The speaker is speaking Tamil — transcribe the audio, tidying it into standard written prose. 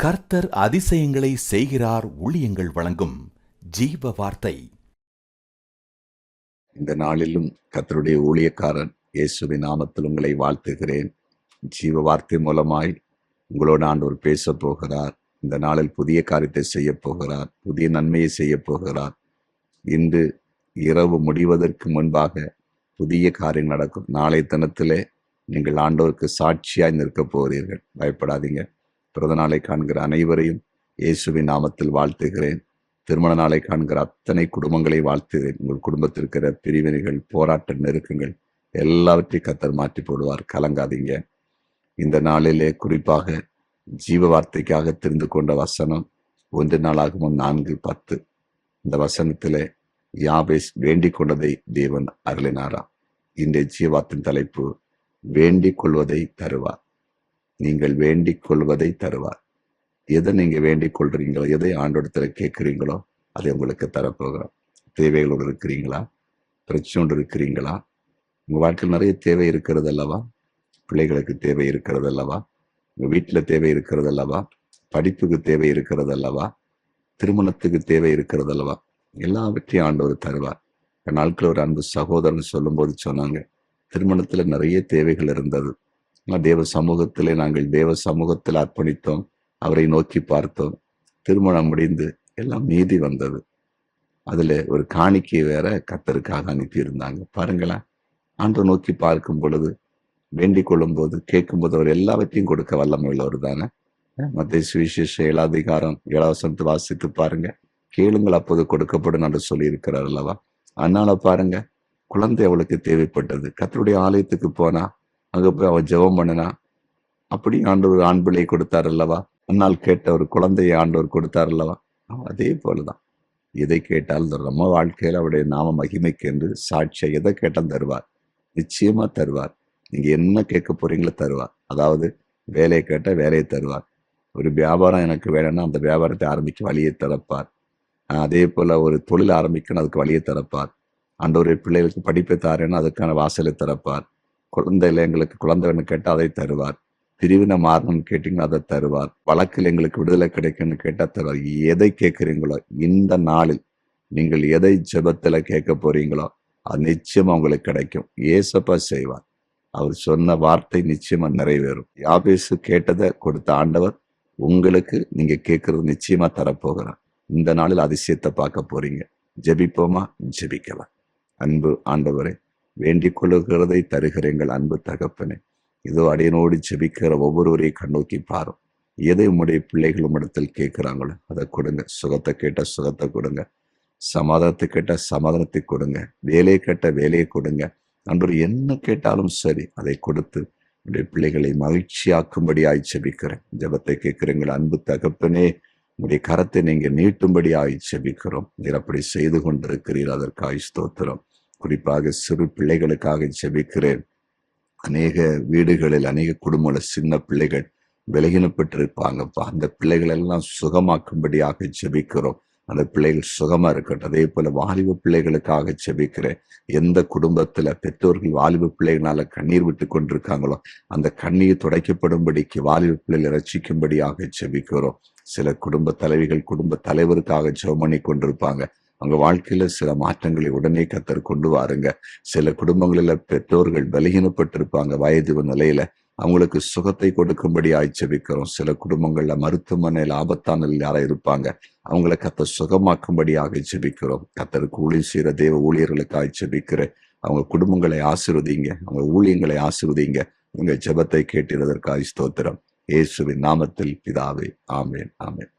கர்த்தர் அதிசயங்களை செய்கிறார். ஊழியங்கள் வழங்கும் ஜீவ வார்த்தை. இந்த நாளிலும் கர்த்தருடைய ஊழியக்காரன் இயேசுவின் நாமத்தில் உங்களை வாழ்த்துகிறேன். ஜீவ வார்த்தை மூலமாய் உங்களோட ஆண்டவர் பேச போகிறார். இந்த நாளில் புதிய காரியத்தை செய்ய போகிறார், புதிய நன்மையை செய்ய போகிறார். இன்று இரவு முடிவதற்கு முன்பாக புதிய காரியம் நடக்கும். நாளை தினத்திலே நீங்கள் ஆண்டவருக்கு சாட்சியாய் நிற்க போகிறீர்கள். பயப்படாதீங்க. பிறந்த நாளை காண்கிற அனைவரையும் இயேசுவின் நாமத்தில் வாழ்த்துகிறேன். திருமண நாளை காண்கிற அத்தனை குடும்பங்களை வாழ்த்துகிறேன். உங்கள் குடும்பத்தில் இருக்கிற பிரிவினைகள், போராட்ட நெருக்கங்கள் எல்லாவற்றையும் கர்த்தர் மாற்றி போடுவார். கலங்காதீங்க. இந்த நாளிலே குறிப்பாக ஜீவ வார்த்தைக்காக தெரிந்து கொண்ட வசனம் 1 நாளாகமம் 4:10. இந்த வசனத்திலே யாபேஸ் வேண்டிக் கொண்டதை தேவன் அருளினாரா. இன்றைய ஜீவாத்தின் தலைப்பு வேண்டிக் கொள்வதை தருவார். நீங்கள் வேண்டிக் கொள்வதை தருவார். எதை நீங்க வேண்டிக் கொள்றீங்களோ, எதை ஆண்டோடத்துல கேட்குறீங்களோ அதை உங்களுக்கு தரப்போகிறோம். தேவைகளோடு இருக்கிறீங்களா? பிரச்சனையோடு இருக்கிறீங்களா? உங்க வாழ்க்கையில் நிறைய தேவை இருக்கிறது அல்லவா? பிள்ளைகளுக்கு தேவை இருக்கிறது அல்லவா? உங்க வீட்டுல தேவை இருக்கிறது அல்லவா? படிப்புக்கு தேவை இருக்கிறது அல்லவா? திருமணத்துக்கு தேவை இருக்கிறது அல்லவா? எல்லாவற்றையும் ஆண்டவர் தருவார். நாட்கள் ஒரு அன்பு சகோதரன் சொல்லும் போது சொன்னாங்க, திருமணத்துல நிறைய தேவைகள் இருந்தது. தேவ சமூகத்திலே நாங்கள் தேவ சமூகத்தில் அர்ப்பணித்தோம், அவரை நோக்கி பார்த்தோம். திருமணம் முடிந்து எல்லாம் மீதி வந்தது. அதுல ஒரு காணிக்கை வேற கர்த்தருக்காக அனுப்பியிருந்தாங்க. பாருங்களேன், ஆண்டவர் நோக்கி பார்க்கும் பொழுது, வேண்டிக் கொள்ளும் போது, கேட்கும் போது அவர் எல்லாவற்றையும் கொடுக்க வல்லமை உள்ளவர் தானே. மத்தேயு சுவிசேஷம் 7:7 வாசித்து பாருங்க. கேளுங்கள் அப்போது கொடுக்கப்படும் என்று சொல்லி இருக்கிறார் அல்லவா. அதனால பாருங்க, குழந்தை அவளுக்கு தேவைப்பட்டது. கர்த்தருடைய ஆலயத்துக்கு போனா, அங்க போய் அவன் ஜெபம் பண்ணினா, அப்படி ஆண்டவர் ஆண் பிள்ளை கொடுத்தார் அல்லவா. அன்னால் கேட்ட ஒரு குழந்தையை ஆண்டவர் கொடுத்தார் அல்லவா. அதே போலதான் எதை கேட்டாலும் நம்ம வாழ்க்கையில அவருடைய நாம மகிமைக்கு என்று சாட்சியா எதை கேட்டாலும் தருவார். நிச்சயமா தருவார். நீங்க என்ன கேட்க போறீங்களோ தருவார். அதாவது வேலையை கேட்ட வேலையை தருவார். ஒரு வியாபாரம் எனக்கு வேணும்னா அந்த வியாபாரத்தை ஆரம்பிக்க வழியை திறப்பார். அதே போல ஒரு தொழில் ஆரம்பிக்கணும், அதுக்கு வழியை திறப்பார். ஆண்டவருடைய பிள்ளைகளுக்கு படிப்பை தாரேன்னா அதுக்கான வாசலை திறப்பார். குழந்தையில எங்களுக்கு குழந்தை வேணும் கேட்டால் அதை தருவார். பிரிவினை மாறணும்னு கேட்டீங்கன்னா அதை தருவார். வழக்கில் எங்களுக்கு விடுதலை கிடைக்கும்னு கேட்டால் தருவார். எதை கேட்குறீங்களோ இந்த நாளில் நீங்கள் எதை ஜெபத்துல கேட்க போறீங்களோ அது நிச்சயமா உங்களுக்கு கிடைக்கும். ஏசப்பா செய்வார். அவர் சொன்ன வார்த்தை நிச்சயமா நிறைவேறும். யாபேசு கேட்டதை கொடுத்த ஆண்டவர் உங்களுக்கு நீங்க கேட்கறது நிச்சயமா தரப்போகிறார். இந்த நாளில் அதிசயத்தை பார்க்க போறீங்க. ஜெபிப்போமா? ஜெபிக்கலாம். அன்பு ஆண்டவரே, வேண்டிக் கொள்ளுகிறதை தருகிறீங்கள். அன்பு தகப்பனே, இதோ அடியனோடு ஜெபிக்கிற ஒவ்வொருவரையும் கண்ணோக்கி பாரும். எதை உம்முடைய பிள்ளைகள் உம்மிடத்தில் கேட்கிறாங்களோ அதை கொடுங்க. சுகத்தை கேட்ட சுகத்தை கொடுங்க, சமாதானத்தை கேட்ட சமாதானத்தை கொடுங்க, வேலையை கேட்ட வேலையை கொடுங்க. அன்று என்ன கேட்டாலும் சரி அதை கொடுத்து உடைய பிள்ளைகளை மகிழ்ச்சியாக்கும்படியாய் ஜெபிக்கிறேன். ஜெபத்தை கேட்கிறீங்கள். அன்பு தகப்பனே, உடைய கரத்தை நீங்க நீட்டும்படியாய் ஜெபிக்கிறோம். நீர் அப்படி செய்து கொண்டிருக்கிறீர். அதற்காய் ஸ்தோத்திரம். குறிப்பாக சிறு பிள்ளைகளுக்காக ஜெபிக்கிறேன். அநேக வீடுகளில், அநேக குடும்பங்களில் சின்ன பிள்ளைகள் விலகினப்பட்டிருப்பாங்கப்பா. அந்த பிள்ளைகள் எல்லாம் சுகமாக்கும்படியாக ஜெபிக்கிறோம். அந்த பிள்ளைகள் சுகமா இருக்கட்டும். அதே போல வாலிப பிள்ளைகளுக்காக ஜெபிக்கிறேன். எந்த குடும்பத்துல பெற்றோர்கள் வாலிப பிள்ளைகளால கண்ணீர் விட்டு கொண்டிருக்காங்களோ அந்த கண்ணீர் துடைக்கப்படும்படிக்கு வாலிப பிள்ளைகளை ரட்சிக்கும்படியாக ஜெபிக்கிறோம். சில குடும்ப தலைவிகள் குடும்ப தலைவருக்காக ஜெபம் பண்ணி கொண்டிருப்பாங்க. அவங்க வாழ்க்கையில சில மாற்றங்களை உடனே கர்த்தர் கொண்டு வாருங்க. சில குடும்பங்களில பெற்றோர்கள் பலகீனப்பட்டிருப்பாங்க. வயது நிலையில அவங்களுக்கு சுகத்தை கொடுக்கும்படி ஜெபிக்கிறோம். சில குடும்பங்கள்ல மருத்துவமனையில் ஆபத்தான நிலையில் யாரா இருப்பாங்க, அவங்களை கர்த்தர் சுகமாக்கும்படியாக ஜெபிக்கிறோம். கர்த்தருக்கு ஊழியம் செய்கிற தேவ ஊழியர்களுக்காக ஜெபிக்கிறேன். அவங்க குடும்பங்களை ஆசீர்வதிங்க, அவங்க ஊழியங்களை ஆசீர்வதிங்க. உங்க ஜெபத்தை கேட்டிருந்ததற்காக ஸ்தோத்திரம். இயேசுவின் நாமத்தில் பிதாவே, ஆமென், ஆமென்.